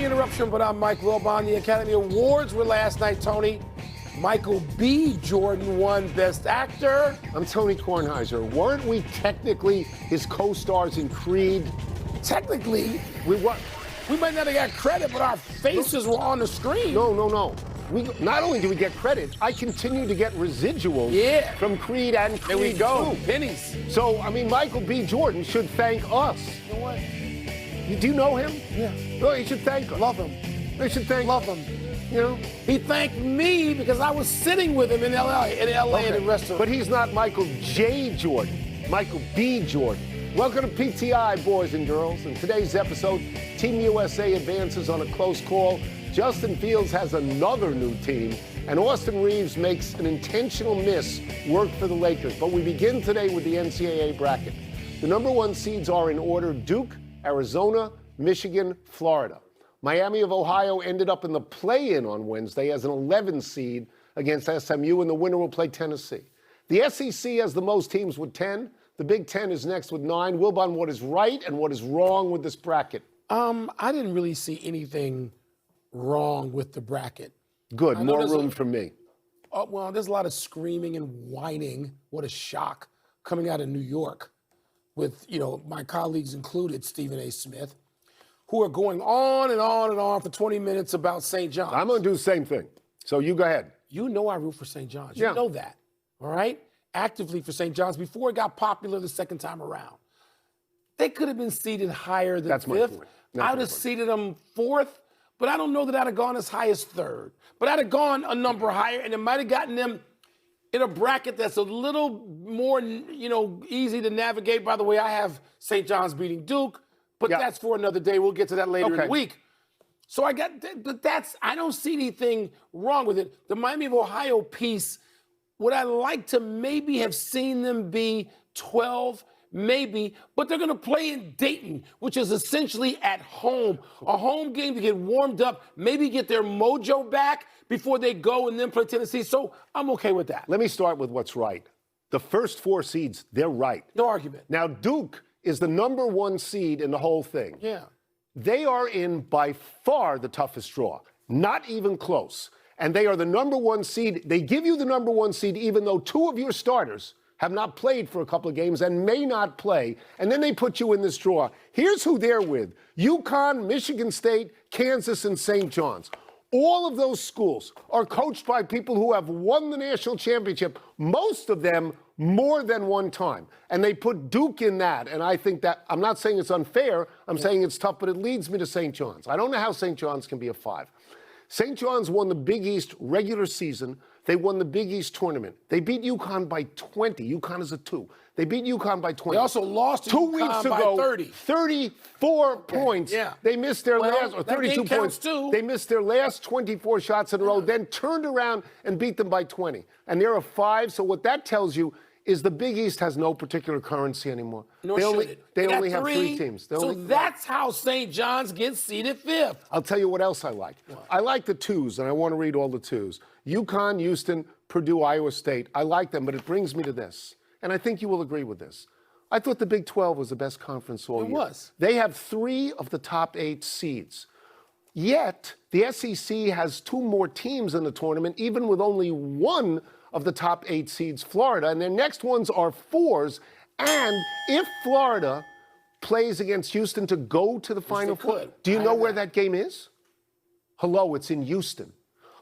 the Interruption, but I'm Mike Wilbon. The Academy Awards were last night, Tony. Michael B. Jordan won Best Actor. I'm Tony Kornheiser. Weren't we technically his co-stars in Creed? Technically, We were. we might not have got credit, but our faces were on the screen. No. Not only do we get credit, I continue to get residuals from Creed and Creed There we go. 2. Pennies. So, Michael B. Jordan should thank us. You know what? Do you know him? Yeah. No, he should thank us. Love him. They should thank Love him. You know? He thanked me because I was sitting with him in LA in a restaurant. But he's not Michael J. Jordan, Michael B. Jordan. Welcome to PTI, boys and girls. In today's episode, Team USA advances on a close call. Justin Fields has another new team, and Austin Reaves makes an intentional miss work for the Lakers. But we begin today with the NCAA bracket. The number one seeds are in order: Duke, Arizona, Michigan, Florida. Miami of Ohio ended up in the play-in on Wednesday as an 11 seed against SMU, and the winner will play Tennessee. The SEC has the most teams with 10. The Big Ten is next with 9. Wilbon, what is right and what is wrong with this bracket? I didn't really see anything wrong with the bracket. Good, more room for me. Well, there's a lot of screaming and whining. What a shock coming out of New York with, my colleagues included, Stephen A. Smith, who are going on and on and on for 20 minutes about St. John's. I'm going to do the same thing. So you go ahead. You know I root for St. John's. Yeah. You know that, all right? Actively for St. John's before it got popular the second time around. They could have been seated higher than That's my fifth. point. I would have seated them fourth, but I don't know that I'd have gone as high as third. But I'd have gone a number higher, and it might have gotten them in a bracket that's a little more, easy to navigate. By the way, I have St. John's beating Duke, but that's for another day. We'll get to that later in the week. So I don't see anything wrong with it. The Miami of Ohio piece, would I like to maybe have seen them be 12? Maybe, but they're going to play in Dayton, which is essentially at home. A home game to get warmed up, maybe get their mojo back before they go and then play Tennessee. So I'm okay with that. Let me start with what's right. The first 4 seeds, they're right. No argument. Now, Duke is the number 1 seed in the whole thing. Yeah. They are in by far the toughest draw, not even close. And they are the number 1 seed. They give you the number 1 seed even though 2 of your starters have not played for a couple of games and may not play, and then they put you in this draw. Here's who they're with: UConn, Michigan State, Kansas, and St. John's. All of those schools are coached by people who have won the national championship, most of them more than one time. And they put Duke in that, and I think that, I'm not saying it's unfair, I'm saying it's tough, but it leads me to St. John's. I don't know how St. John's can be a 5. St. John's won the Big East regular season. They won the Big East tournament. They beat UConn by 20. UConn is a 2. They beat UConn by 20. They also lost to 2 UConn weeks by ago, 30. 34 points. Yeah. They missed their last, or that 32 game counts points. too. They missed their last 24 shots in a row, then turned around and beat them by 20. And they're a 5. So what that tells you is the Big East has no particular currency anymore. Nor they should only, it. they got only have 3 teams. So that's how St. John's gets seeded 5th. I'll tell you what else I like. I like the 2s, and I want to read all the 2s. UConn, Houston, Purdue, Iowa State. I like them, but it brings me to this, and I think you will agree with this. I thought the Big 12 was the best conference all year. It was. They have 3 of the top 8 seeds. Yet, the SEC has 2 more teams in the tournament, even with only 1 of the top 8 seeds, Florida, and their next ones are 4s. And if Florida plays against Houston to go to the Final Four, do you know where that game is? Hello, it's in Houston.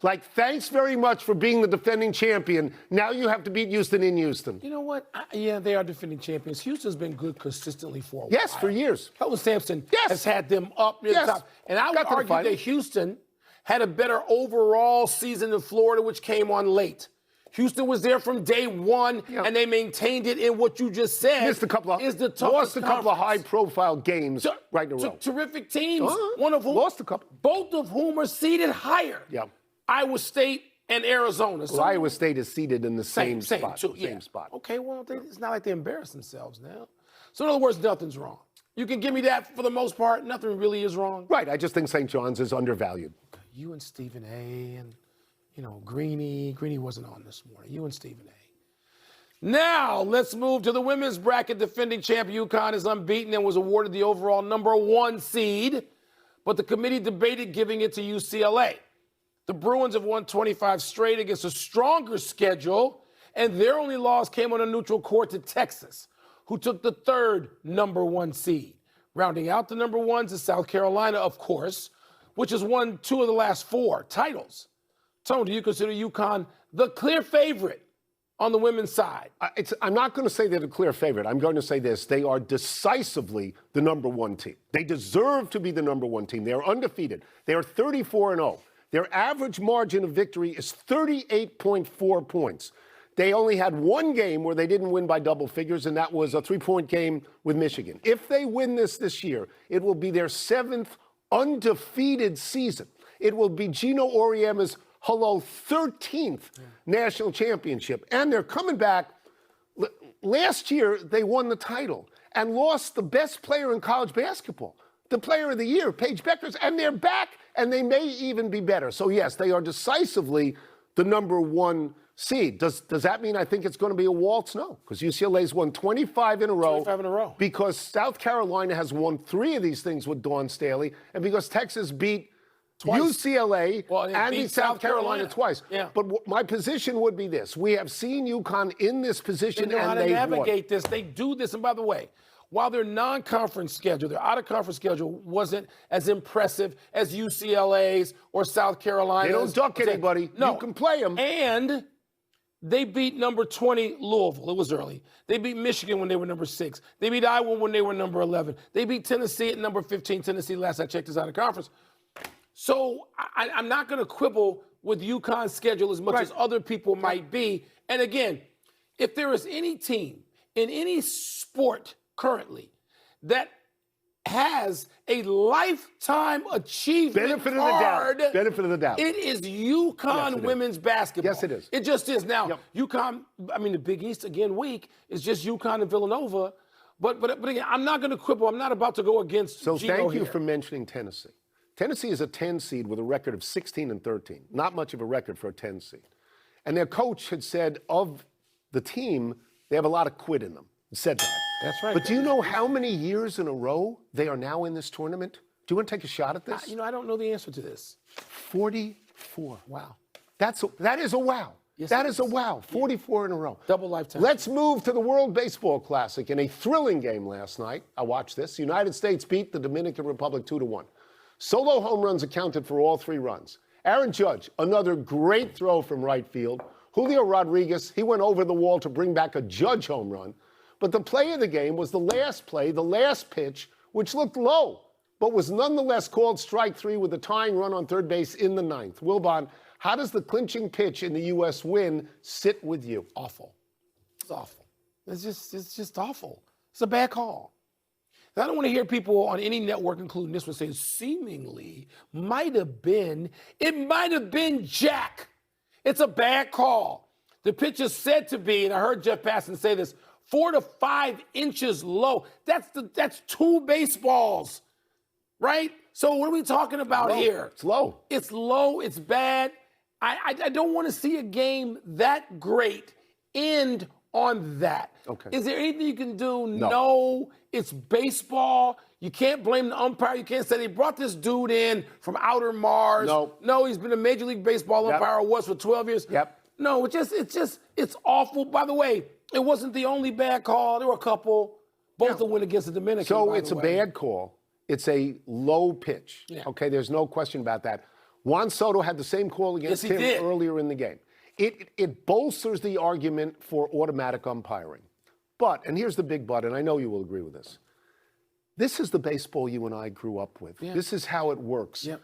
Like, thanks very much for being the defending champion. Now you have to beat Houston in Houston. You know what? Yeah, they are defending champions. Houston's been good consistently for a while. Yes, for years. Kelvin Sampson has had them up near the top. And I would argue that Houston had a better overall season than Florida, which came on late. Houston was there from day one, and they maintained it in what you just said. Missed a couple of, lost a couple of high-profile games right in a row. Terrific teams, one of whom, lost a couple. Both of whom are seeded higher. Yeah. Iowa State and Arizona. Well, Iowa State is seated in the same spot. Same spot. Okay, well, it's not like they embarrass themselves now. So in other words, nothing's wrong. You can give me that for the most part. Nothing really is wrong. Right. I just think St. John's is undervalued. You and Stephen A. and, Greeny. Greeny wasn't on this morning. You and Stephen A. Now, let's move to the women's bracket. Defending champ UConn is unbeaten and was awarded the overall #1 seed. but the committee debated giving it to UCLA. The Bruins have won 25 straight against a stronger schedule, and their only loss came on a neutral court to Texas, who took the third #1 seed. Rounding out the number ones is South Carolina, of course, which has won 2 of the last 4 titles. Tone, do you consider UConn the clear favorite on the women's side? I'm not going to say they're the clear favorite. I'm going to say this. They are decisively the #1 team. They deserve to be the #1 team. They are undefeated. They are 34-0. Their average margin of victory is 38.4 points. They only had 1 game where they didn't win by double figures, and that was a 3-point game with Michigan. If they win this year, it will be their 7th undefeated season. It will be Gino Auriemma's 13th national championship. And they're coming back. Last year, they won the title and lost the best player in college basketball, the player of the year, Paige Bueckers, and they're back, and they may even be better. So, yes, they are decisively the #1 seed. Does that mean I think it's going to be a waltz? No, because UCLA's won 25 in a row. 25 in a row. Because South Carolina has won 3 of these things with Dawn Staley, and because Texas beat UCLA and beat South Carolina twice. Yeah. But my position would be this. We have seen UConn in this position, they know how to they've navigate won. this. They do this. And by the way, while their non-conference schedule, their out-of-conference schedule wasn't as impressive as UCLA's or South Carolina's. They don't duck anybody. No. You can play them. And they beat number 20 Louisville. It was early. They beat Michigan when they were number 6. They beat Iowa when they were number 11. They beat Tennessee at number 15. Tennessee, last I checked, is out of conference. So I'm not going to quibble with UConn's schedule as much as other people might be. And again, if there is any team in any sport currently that has a lifetime achievement Benefit of the doubt. it is UConn women's basketball. Yes, it is. It just is. Now, UConn, I mean, the Big East, again, week, is just UConn and Villanova. But again, I'm not going to quibble. I'm not about to go against So Gino thank you here. for mentioning Tennessee. Tennessee is a 10 seed with a record of 16-13. Not much of a record for a 10 seed. And their coach had said of the team, they have a lot of quit in them. He said that. That's right. But do you know how many years in a row they are now in this tournament? Do you want to take a shot at this? I don't know the answer to this. 44. Wow. That is a wow. Yes, that it is a wow. 44 in a row. Double lifetime. Let's move to the World Baseball Classic. In a thrilling game last night, I watched this. The United States beat the Dominican Republic 2-1. Solo home runs accounted for all 3 runs. Aaron Judge, another great throw from right field. Julio Rodriguez, he went over the wall to bring back a Judge home run. But the play of the game was the last play, the last pitch, which looked low, but was nonetheless called strike 3 with a tying run on third base in the 9th. Wilbon, how does the clinching pitch in the U.S. win sit with you? Awful. It's awful. It's just awful. It's a bad call. And I don't want to hear people on any network, including this one, say seemingly might have been. It might have been Jack. It's a bad call. The pitch is said to be, and I heard Jeff Passan say this, 4 to 5 inches low. That's 2 baseballs, right? So what are we talking about here? It's low. It's low. It's bad. I don't want to see a game that great end on that. Okay. Is there anything you can do? No. It's baseball. You can't blame the umpire. You can't say they brought this dude in from outer Mars. No, he's been a Major League Baseball umpire, was for 12 years. No, it's awful. By the way, it wasn't the only bad call. There were a couple. Both the win against the Dominican. So it's a bad call. It's a low pitch. Yeah. Okay, there's no question about that. Juan Soto had the same call against him earlier in the game. It bolsters the argument for automatic umpiring. But, and here's the big but, and I know you will agree with this. This is the baseball you and I grew up with. Yeah. This is how it works. Yeah.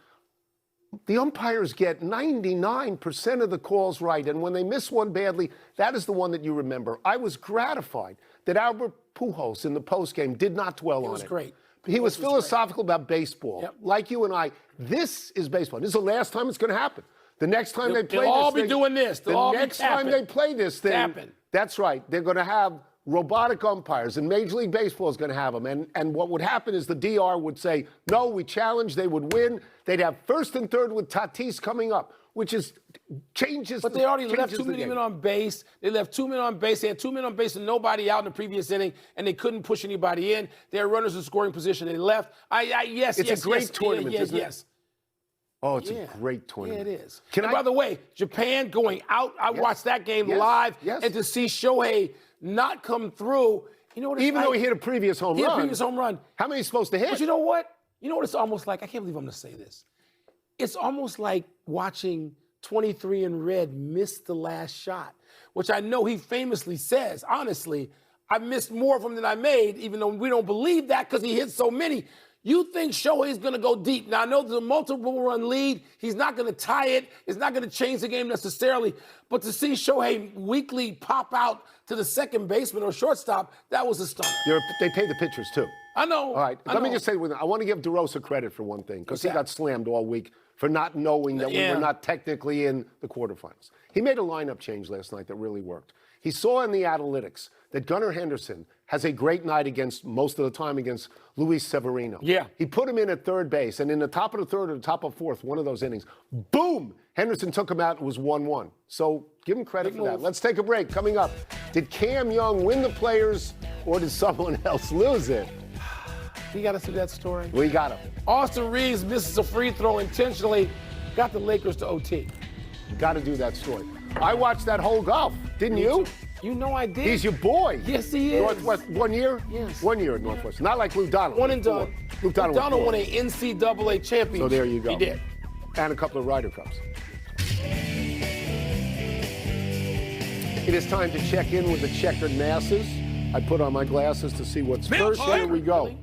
The umpires get 99% of the calls right, and when they miss one badly, that is the one that you remember. I was gratified that Albert Pujols in the postgame did not dwell on it. It was great. He was philosophical about baseball. Yep. Like you and I, this is baseball. This is the last time it's going to happen. The next time they play they'll all this be doing this. They'll all the be next time tapping. they play this thing, Tapping. that's right. They're going to have robotic umpires, and Major League Baseball is going to have them. And what would happen is the DR would say, no, we challenge, they would win. They'd have first and third with Tatis coming up, which is changes. But they already left too many men on base. They left 2 men on base. They had 2 men on base and nobody out in the previous inning, and they couldn't push anybody in. They had runners in scoring position. They left. Yes, it's a great tournament, isn't it? Yes. Oh, it's a great tournament. Yeah, it is. By the way, Japan going out. I watched that game live, and to see Shohei not come through, you know what it's Even though he hit a previous home run. How many are you supposed to hit? But you know what? You know what it's almost like? I can't believe I'm going to say this. It's almost like watching 23 in red miss the last shot, which I know he famously says, honestly, I missed more of them than I made, even though we don't believe that because he hit so many. You think Shohei's going to go deep. Now, I know there's a multiple run lead. He's not going to tie it. It's not going to change the game necessarily. But to see Shohei weakly pop out to the second baseman or shortstop, that was a stunner. They pay the pitchers, too. I know. All right. Let me just say, I want to give DeRosa credit for one thing, because he got slammed all week for not knowing that we were not technically in the quarterfinals. He made a lineup change last night that really worked. He saw in the analytics that Gunnar Henderson has a great night most of the time against Luis Severino. Yeah. He put him in at third base, and in the top of the third or the top of fourth, one of those innings, boom, Henderson took him out and was 1-1. So give him credit for that. Let's take a break. Coming up, did Cam Young win the Players, or did someone else lose it? You got to see that story. We got him. Austin Reaves misses a free throw intentionally, got the Lakers to OT. You got to do that story. I watched that whole golf, didn't you? You know I did. He's your boy. Yes, he is. Northwest, 1 year? Yes. 1 year at Northwest. Not like Luke Donald. One and done. Luke Donald won an NCAA championship. So there you go. He did. And a couple of Ryder Cups. It is time to check in with the checkered masses. I put on my glasses to see what's first. Here we go. Really?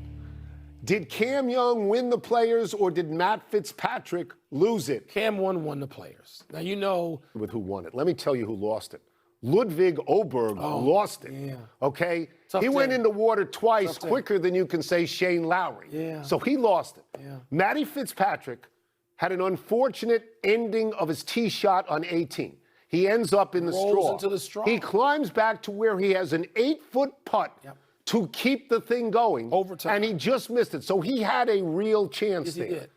Did Cam Young win the Players, or did Matt Fitzpatrick lose it? Cam won the Players. Now, you know. With who won it. Let me tell you who lost it. Ludwig Oberg lost it. Yeah. Okay? He went in the water twice quicker than you can say Shane Lowry. Yeah. So he lost it. Yeah. Matty Fitzpatrick had an unfortunate ending of his tee shot on 18. He ends up in the straw. Into the straw. He climbs back to where he has an 8-foot putt to keep the thing going. Overtime. And he just missed it. So he had a real chance there. He did.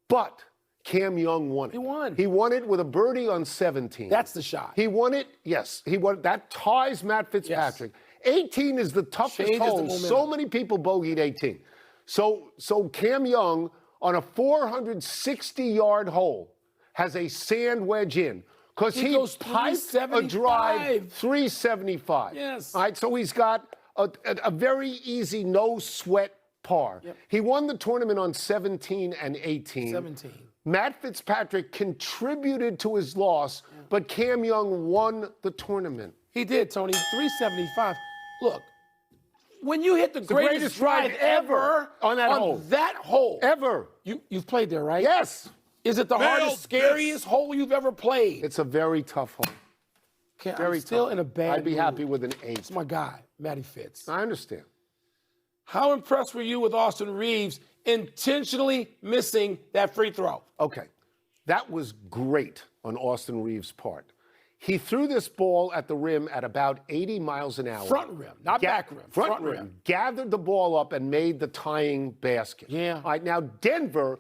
But Cam Young won it. He won. He won it with a birdie on 17. That's the shot. He won it, yes. He won. That ties Matt Fitzpatrick. Yes. 18 is the toughest hole. So many people bogeyed 18. So Cam Young, on a 460-yard hole, has a sand wedge in. Because he piped a drive 375. Yes. All right, so he's got a very easy, no-sweat par. Yep. He won the tournament on 17 and 18. 17. Matt Fitzpatrick contributed to his loss, but Cam Young won the tournament. He did, Tony. 375. Look, when you hit the greatest drive ever on that hole. Ever. You've played there, right? Yes. Is it the hardest, scariest hole you've ever played? It's a very tough hole. Okay, I'm still in a bad I'd be happy with an 8. It's my guy, Matty Fitz. I understand. How impressed were you with Austin Reaves intentionally missing that free throw? Okay. That was great on Austin Reaves' part. He threw this ball at the rim at about 80 miles an hour. Front rim, not back rim. Front rim. Gathered the ball up and made the tying basket. Yeah. All right, now Denver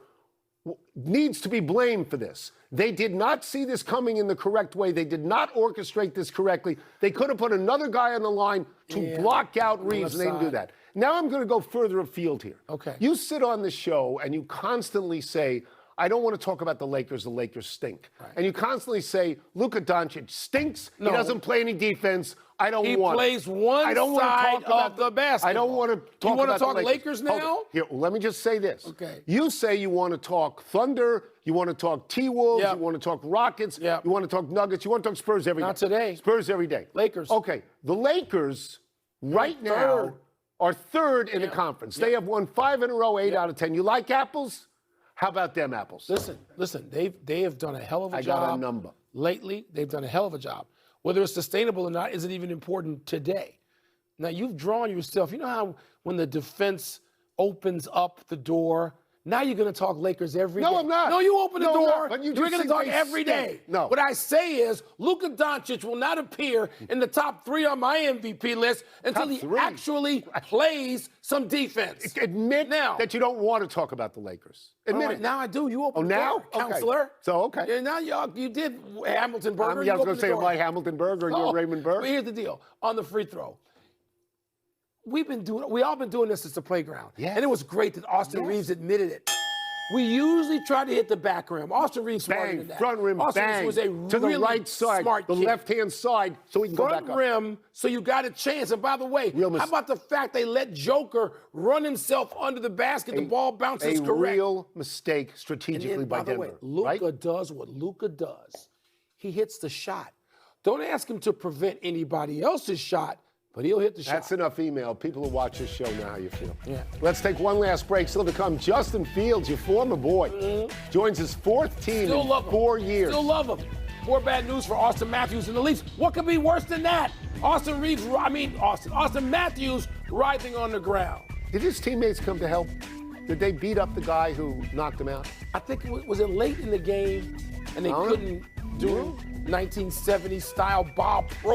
needs to be blamed for this. They did not see this coming in the correct way. They did not orchestrate this correctly. They could have put another guy on the line to block out Reaves, and they didn't do that. Now I'm going to go further afield here. Okay. You sit on the show and you constantly say, I don't want to talk about the Lakers stink. Right. And you constantly say, Luka Doncic stinks. No. He doesn't play any defense. I don't want He plays one side of the basketball. I don't want to talk about the Lakers. You want to talk Lakers now? Here, let me just say this. Okay. You say you want to talk Thunder, you want to talk T-Wolves, you want to talk Rockets, you want to talk Nuggets, you want to talk Spurs every day. Not today. Spurs every day. Lakers. Okay. The Lakers right now are third in the conference. They have won 5 in a row, 8 out of 10. You like apples? How about them apples? Listen. They have done a hell of a job. I got a number. Lately, they've done a hell of a job. Whether it's sustainable or not isn't even important today. Now, you've drawn yourself. You know how when the defense opens up the door Now you're going to talk Lakers every day. No, I'm not. No, you open the No, I'm door. not. But you You're just going to think talk they every day. stink. No. What I say is Luka Doncic will not appear in the top 3 on my MVP list until Top he 3? actually plays some defense. Admit now that you don't want to talk about the Lakers. Admit all right, it. now I do. You open the now? door, counselor. Okay. So, okay. Yeah, now you did Hamilton Burger. I was You going to say, opened the am I door. Hamilton Berg or you're Raymond Berg? But here's the deal. On the free throw, we all been doing this since the playground. Yes. And it was great that Austin Reaves admitted it. We usually try to hit the back rim. Austin Reaves smarter Bang, than that. front rim, Austin bang. was a to the really right side, smart the kid. left-hand side, so he can go Front back up. rim, so you got a chance. And by the way, how about the fact they let Joker run himself under the basket, the ball bounces A correct. real mistake strategically And then, by the Denver. way, Luka right? does what Luka does. He hits the shot. Don't ask him to prevent anybody else's shot, but he'll hit the shot. That's enough email. People who watch this show know how you feel. Yeah. Let's take one last break. Still to come, Justin Fields, your former boy, joins his 4th team Still in love him. 4 years. Still love him. More bad news for Austin Matthews and the Leafs. What could be worse than that? Austin Matthews writhing on the ground. Did his teammates come to help? Did they beat up the guy who knocked him out? I think was it late in the game and they couldn't do 1970s style Bob Pro